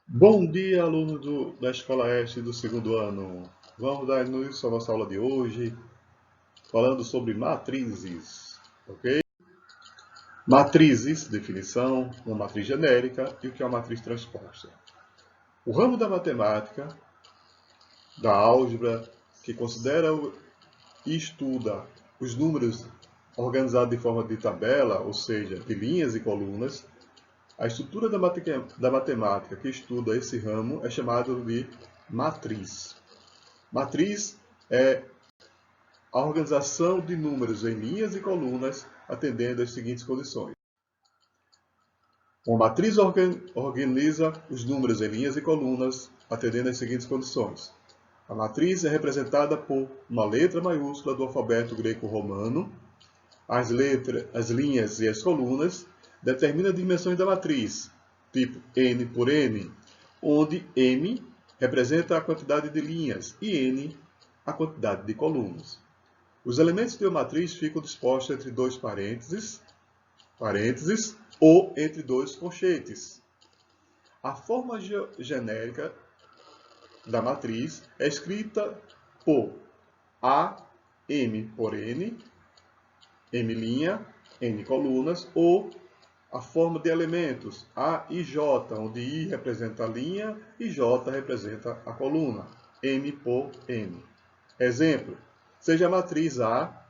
Bom dia, aluno da Escola Este do segundo ano. Vamos dar início à nossa aula de hoje, falando sobre matrizes, ok? Matrizes, definição, uma matriz genérica e o que é uma matriz transposta. O ramo da matemática, da álgebra, que considera e estuda os números organizados de forma de tabela, ou seja, de linhas e colunas. A estrutura da matemática que estuda esse ramo é chamada de matriz. Matriz é a organização de números em linhas e colunas atendendo às seguintes condições. Uma matriz organiza os números em linhas e colunas atendendo às seguintes condições. A matriz é representada por uma letra maiúscula do alfabeto greco-romano. As linhas e as colunas determinam as dimensões da matriz, tipo n por n, onde m representa a quantidade de linhas e n a quantidade de colunas. Os elementos de uma matriz ficam dispostos entre dois parênteses ou entre dois colchetes. A forma genérica da matriz é escrita por A, m por n, m', n colunas, ou a forma de elementos A e J, onde I representa a linha e J representa a coluna, m por n. Exemplo, seja a matriz A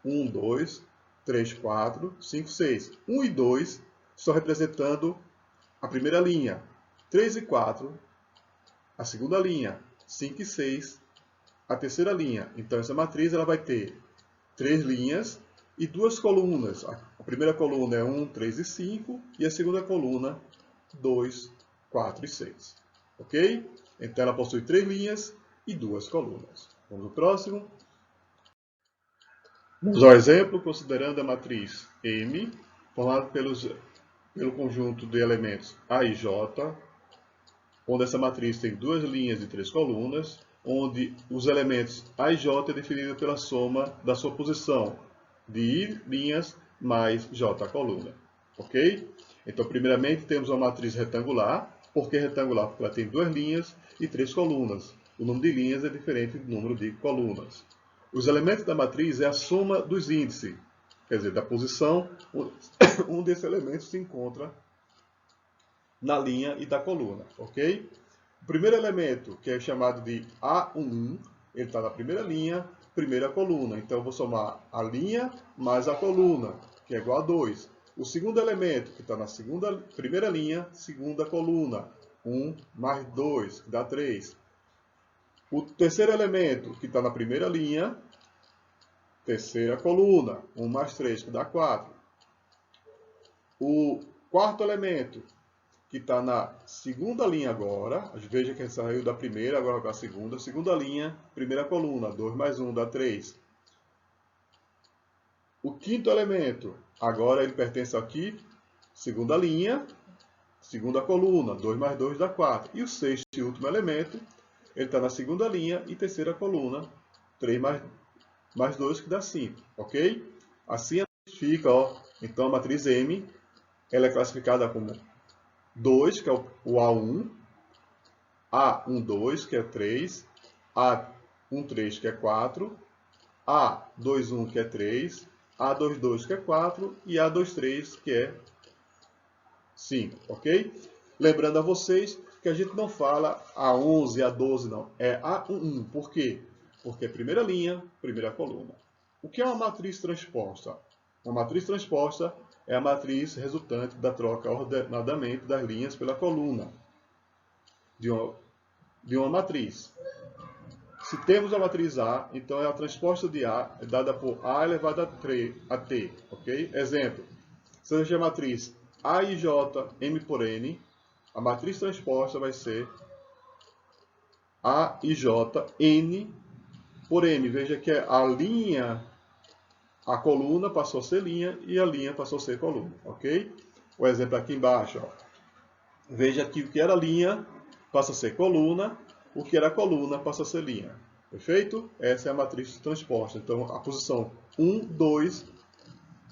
1, 2, 3, 4, 5, 6. 1 e 2 estão representando a primeira linha. 3 e 4, a segunda linha. 5 e 6, a terceira linha. Então, essa matriz ela vai ter 3 linhas e 2 colunas. A primeira coluna é 1, 3 e 5 e a segunda coluna 2, 4 e 6. Ok? Então, ela possui 3 linhas e 2 colunas. Vamos ao próximo. Vamos ao exemplo, considerando a matriz M, formada pelo conjunto de elementos A e J, onde essa matriz tem 2 linhas e 3 colunas, onde os elementos A e J é definido pela soma da sua posição de I linhas mais J coluna. Ok? Então, primeiramente, temos uma matriz retangular. Por que retangular? Porque ela tem 2 linhas e 3 colunas. O número de linhas é diferente do número de colunas. Os elementos da matriz é a soma dos índices, quer dizer, da posição onde esse elemento se encontra na linha e da coluna, ok? O primeiro elemento, que é chamado de A11, ele está na primeira linha, primeira coluna. Então, eu vou somar a linha mais a coluna, que é igual a 2. O segundo elemento, que está na primeira linha, segunda coluna, 1 mais 2, que dá 3. O terceiro elemento, que está na primeira linha, terceira coluna, 1 mais 3, que dá 4. O quarto elemento, que está na segunda linha agora, veja que saiu da primeira, agora vai para a segunda. Segunda linha, primeira coluna, 2 mais 1 dá 3. O quinto elemento, agora ele pertence aqui, segunda linha, segunda coluna, 2 mais 2 dá 4. E o sexto e último elemento, ele está na segunda linha e terceira coluna, 3 mais 2 que dá 5, ok? Assim fica, ó, então a matriz M, ela é classificada como 2, que é o A1, A12, que é 3, A13, que é 4, A21, que é 3, A22, que é 4 e A23, que é 5, ok? Lembrando a vocês que a gente não fala A11, A12, não. É A11. Por quê? Porque é primeira linha, primeira coluna. O que é uma matriz transposta? Uma matriz transposta é a matriz resultante da troca ordenadamente das linhas pela coluna de uma matriz. Se temos a matriz A, então a transposta de A é dada por A elevado a T, ok? Exemplo, seja a matriz A e J, M por N, a matriz transposta vai ser A e J, N por M. Veja que a linha, a coluna passou a ser linha e a linha passou a ser coluna, ok? O exemplo aqui embaixo, ó. Veja que o que era linha passa a ser coluna, o que era coluna passa a ser linha. Perfeito? Essa é a matriz transposta. Então, a posição 1, 2,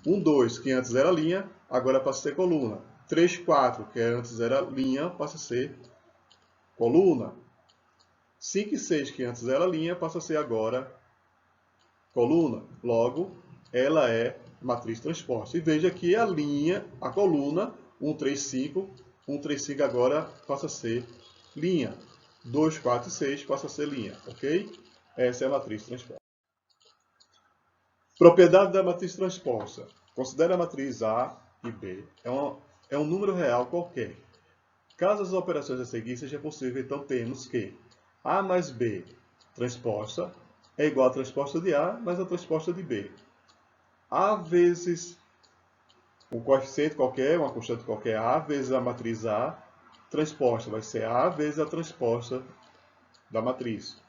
1, 2, que antes era linha, agora passa a ser coluna. 3, 4, que antes era linha, passa a ser coluna. 5 e 6, que antes era linha, passa a ser agora coluna. Logo, ela é matriz transposta. E veja que a linha, a coluna, 1, 3, 5, 1, 3, 5 agora passa a ser linha. 2, 4 e 6 passa a ser linha, ok? Essa é a matriz transposta. Propriedade da matriz transposta. Considere a matriz A e B. É um número real qualquer. Caso as operações a seguir sejam possíveis, então temos que A mais B transposta é igual à transposta de A mais a transposta de B. A vezes um coeficiente qualquer, uma constante qualquer, A vezes a matriz A transposta vai ser A vezes a transposta da matriz.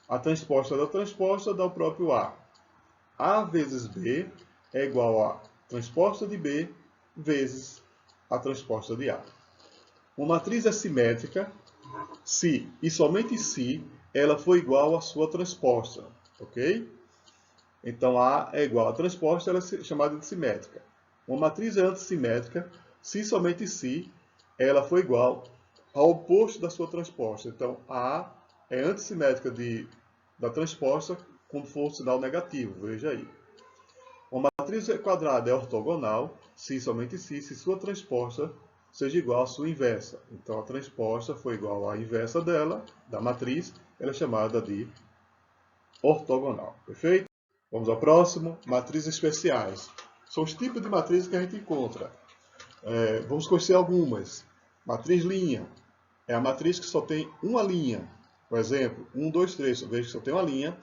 A transposta da transposta dá o próprio A. A vezes B é igual a transposta de B vezes a transposta de A. Uma matriz é simétrica se, e somente se, ela for igual à sua transposta, ok? Então, A é igual à transposta, ela é chamada de simétrica. Uma matriz é antissimétrica se, somente se, ela for igual ao oposto da sua transposta. Então, A é antissimétrica da transposta quando for o sinal negativo, veja aí. Uma matriz quadrada é ortogonal se, somente se sua transposta seja igual à sua inversa. Então, a transposta foi igual à inversa dela, da matriz, ela é chamada de ortogonal. Perfeito? Vamos ao próximo. Matrizes especiais. São os tipos de matrizes que a gente encontra. Vamos conhecer algumas. Matriz linha. É a matriz que só tem uma linha. Por exemplo, 1, 2, 3. Veja que só tem uma linha.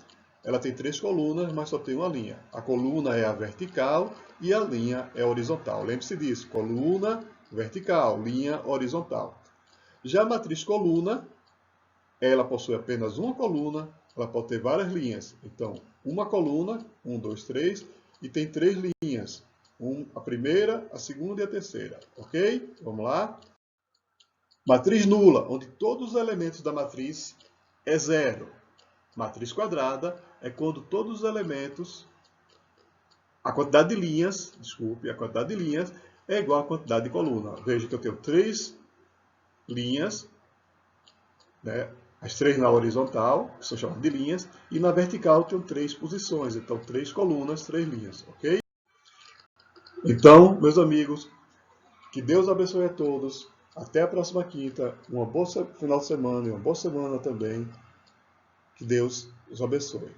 Ela tem 3 colunas, mas só tem uma linha. A coluna é a vertical e a linha é a horizontal. Lembre-se disso. Coluna vertical, linha horizontal. Já a matriz coluna, ela possui apenas uma coluna, ela pode ter várias linhas. Então, uma coluna, 1, 2, 3, e tem 3 linhas. A primeira, a segunda e a terceira. Ok? Vamos lá. Matriz nula, onde todos os elementos da matriz é zero. Matriz quadrada é quando todos os elementos, a quantidade de linhas é igual à quantidade de coluna. Veja que eu tenho 3 linhas, né? As 3 na horizontal, que são chamadas de linhas, e na vertical eu tenho 3 posições, então 3 colunas, 3 linhas, ok? Então, meus amigos, que Deus abençoe a todos. Até a próxima quinta. Uma boa final de semana e uma boa semana também. Que Deus os abençoe.